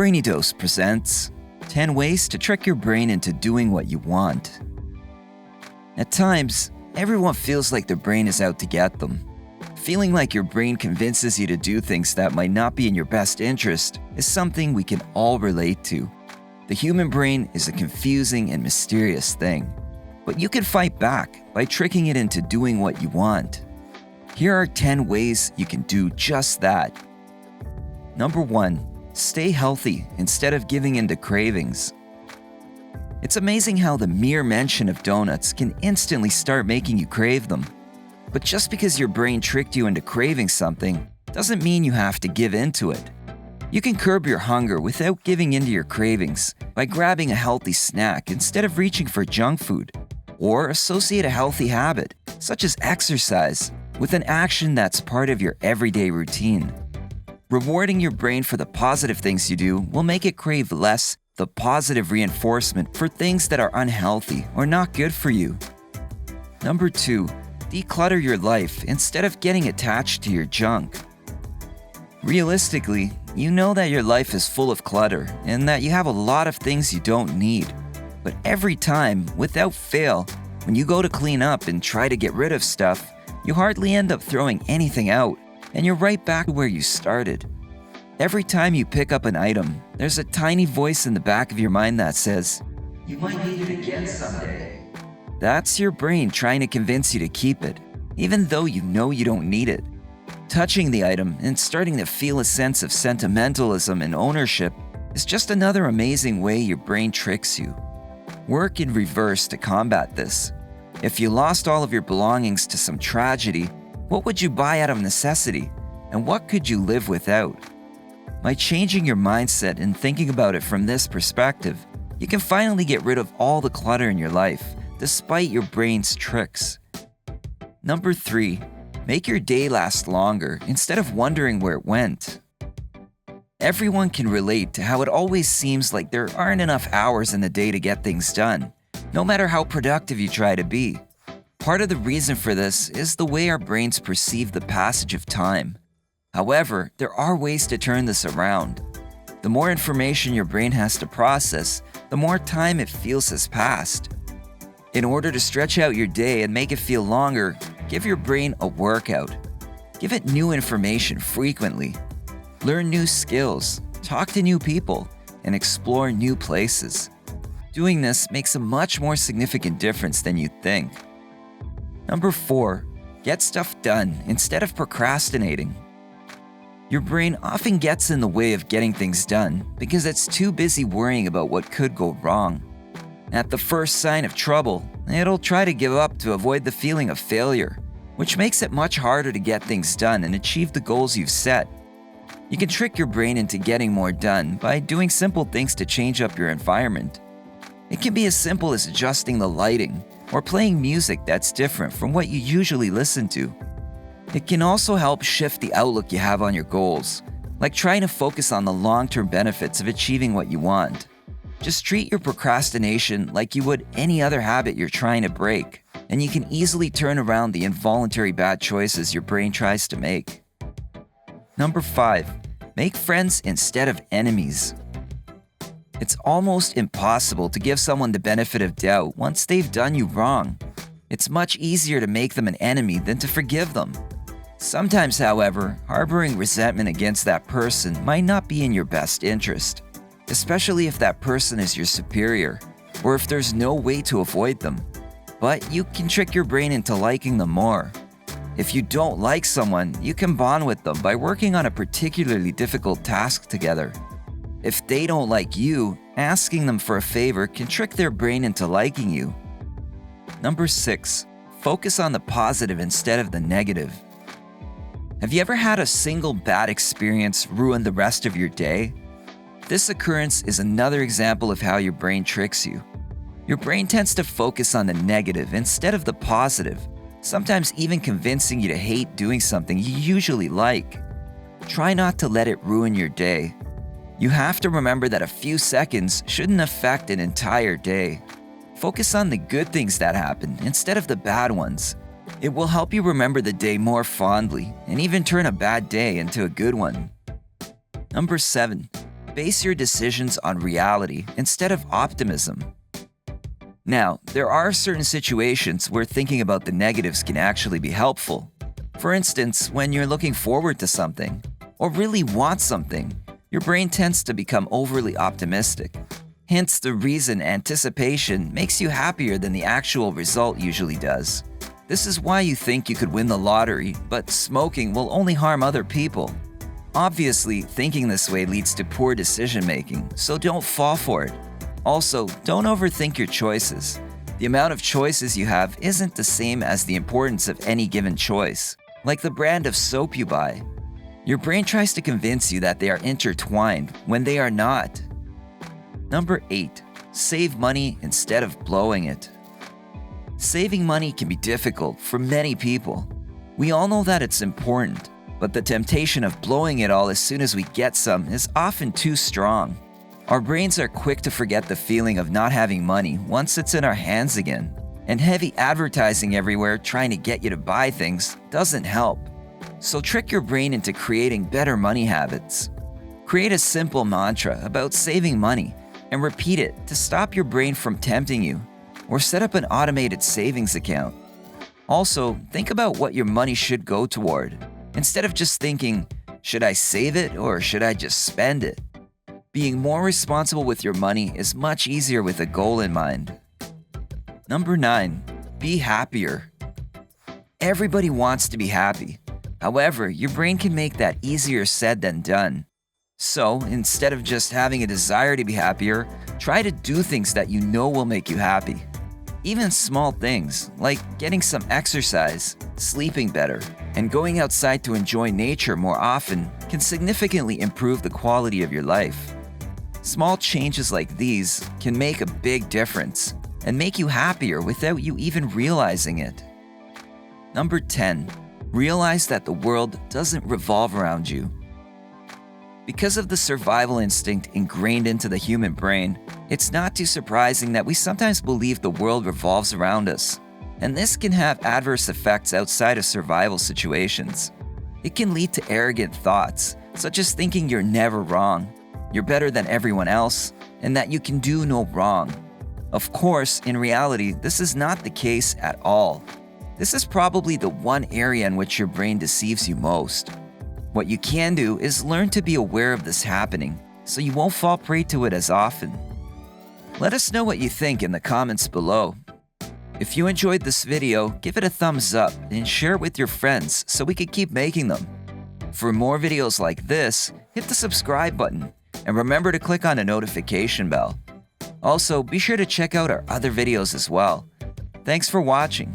Brainy Dose presents 10 ways to trick your brain into doing what you want. At times, everyone feels like their brain is out to get them. Feeling like your brain convinces you to do things that might not be in your best interest is something we can all relate to. The human brain is a confusing and mysterious thing, but you can fight back by tricking it into doing what you want. Here are 10 ways you can do just that. Number 1. Stay healthy instead of giving in to cravings. It's amazing how the mere mention of donuts can instantly start making you crave them. But just because your brain tricked you into craving something doesn't mean you have to give in to it. You can curb your hunger without giving in to your cravings by grabbing a healthy snack instead of reaching for junk food, or associate a healthy habit, such as exercise, with an action that's part of your everyday routine. Rewarding your brain for the positive things you do will make it crave less the positive reinforcement for things that are unhealthy or not good for you. Number 2. Declutter your life instead of getting attached to your junk. Realistically, you know that your life is full of clutter and that you have a lot of things you don't need. But every time, without fail, when you go to clean up and try to get rid of stuff, you hardly end up throwing anything out, and you're right back where you started. Every time you pick up an item, there's a tiny voice in the back of your mind that says, "You might need it again someday." That's your brain trying to convince you to keep it, even though you know you don't need it. Touching the item and starting to feel a sense of sentimentalism and ownership is just another amazing way your brain tricks you. Work in reverse to combat this. If you lost all of your belongings to some tragedy, what would you buy out of necessity, and what could you live without? By changing your mindset and thinking about it from this perspective, you can finally get rid of all the clutter in your life, despite your brain's tricks. Number 3. Make your day last longer instead of wondering where it went. Everyone can relate to how it always seems like there aren't enough hours in the day to get things done, no matter how productive you try to be. Part of the reason for this is the way our brains perceive the passage of time. However, there are ways to turn this around. The more information your brain has to process, the more time it feels has passed. In order to stretch out your day and make it feel longer, give your brain a workout. Give it new information frequently. Learn new skills, talk to new people, and explore new places. Doing this makes a much more significant difference than you'd think. Number 4. Get stuff done instead of procrastinating. Your brain often gets in the way of getting things done because it's too busy worrying about what could go wrong. At the first sign of trouble, it'll try to give up to avoid the feeling of failure, which makes it much harder to get things done and achieve the goals you've set. You can trick your brain into getting more done by doing simple things to change up your environment. It can be as simple as adjusting the lighting or playing music that's different from what you usually listen to. It can also help shift the outlook you have on your goals, like trying to focus on the long-term benefits of achieving what you want. Just treat your procrastination like you would any other habit you're trying to break, and you can easily turn around the involuntary bad choices your brain tries to make. Number 5. Make friends instead of enemies. It's almost impossible to give someone the benefit of doubt once they've done you wrong. It's much easier to make them an enemy than to forgive them. Sometimes, however, harboring resentment against that person might not be in your best interest, especially if that person is your superior, or if there's no way to avoid them. But you can trick your brain into liking them more. If you don't like someone, you can bond with them by working on a particularly difficult task together. If they don't like you, asking them for a favor can trick their brain into liking you. Number 6. Focus on the positive instead of the negative. Have you ever had a single bad experience ruin the rest of your day? This occurrence is another example of how your brain tricks you. Your brain tends to focus on the negative instead of the positive, sometimes even convincing you to hate doing something you usually like. Try not to let it ruin your day. You have to remember that a few seconds shouldn't affect an entire day. Focus on the good things that happen instead of the bad ones. It will help you remember the day more fondly and even turn a bad day into a good one. Number 7. Base your decisions on reality instead of optimism. Now, there are certain situations where thinking about the negatives can actually be helpful. For instance, when you're looking forward to something, or really want something, your brain tends to become overly optimistic. Hence the reason anticipation makes you happier than the actual result usually does. This is why you think you could win the lottery, but smoking will only harm other people. Obviously, thinking this way leads to poor decision making, so don't fall for it. Also, don't overthink your choices. The amount of choices you have isn't the same as the importance of any given choice. Like the brand of soap you buy. Your brain tries to convince you that they are intertwined when they are not. Number 8. Save money instead of blowing it. Saving money can be difficult for many people. We all know that it's important, but the temptation of blowing it all as soon as we get some is often too strong. Our brains are quick to forget the feeling of not having money once it's in our hands again. And heavy advertising everywhere trying to get you to buy things doesn't help. So trick your brain into creating better money habits. Create a simple mantra about saving money and repeat it to stop your brain from tempting you, or set up an automated savings account. Also, think about what your money should go toward, instead of just thinking, should I save it or should I just spend it? Being more responsible with your money is much easier with a goal in mind. Number 9. Be happier. Everybody wants to be happy. However, your brain can make that easier said than done. So, instead of just having a desire to be happier, try to do things that you know will make you happy. Even small things, like getting some exercise, sleeping better, and going outside to enjoy nature more often, can significantly improve the quality of your life. Small changes like these can make a big difference and make you happier without you even realizing it. Number 10. Realize that the world doesn't revolve around you. Because of the survival instinct ingrained into the human brain, it's not too surprising that we sometimes believe the world revolves around us. And this can have adverse effects outside of survival situations. It can lead to arrogant thoughts, such as thinking you're never wrong, you're better than everyone else, and that you can do no wrong. Of course, in reality, this is not the case at all. This is probably the one area in which your brain deceives you most. What you can do is learn to be aware of this happening, so you won't fall prey to it as often. Let us know what you think in the comments below. If you enjoyed this video, give it a thumbs up and share it with your friends so we can keep making them. For more videos like this, hit the subscribe button and remember to click on the notification bell. Also, be sure to check out our other videos as well. Thanks for watching.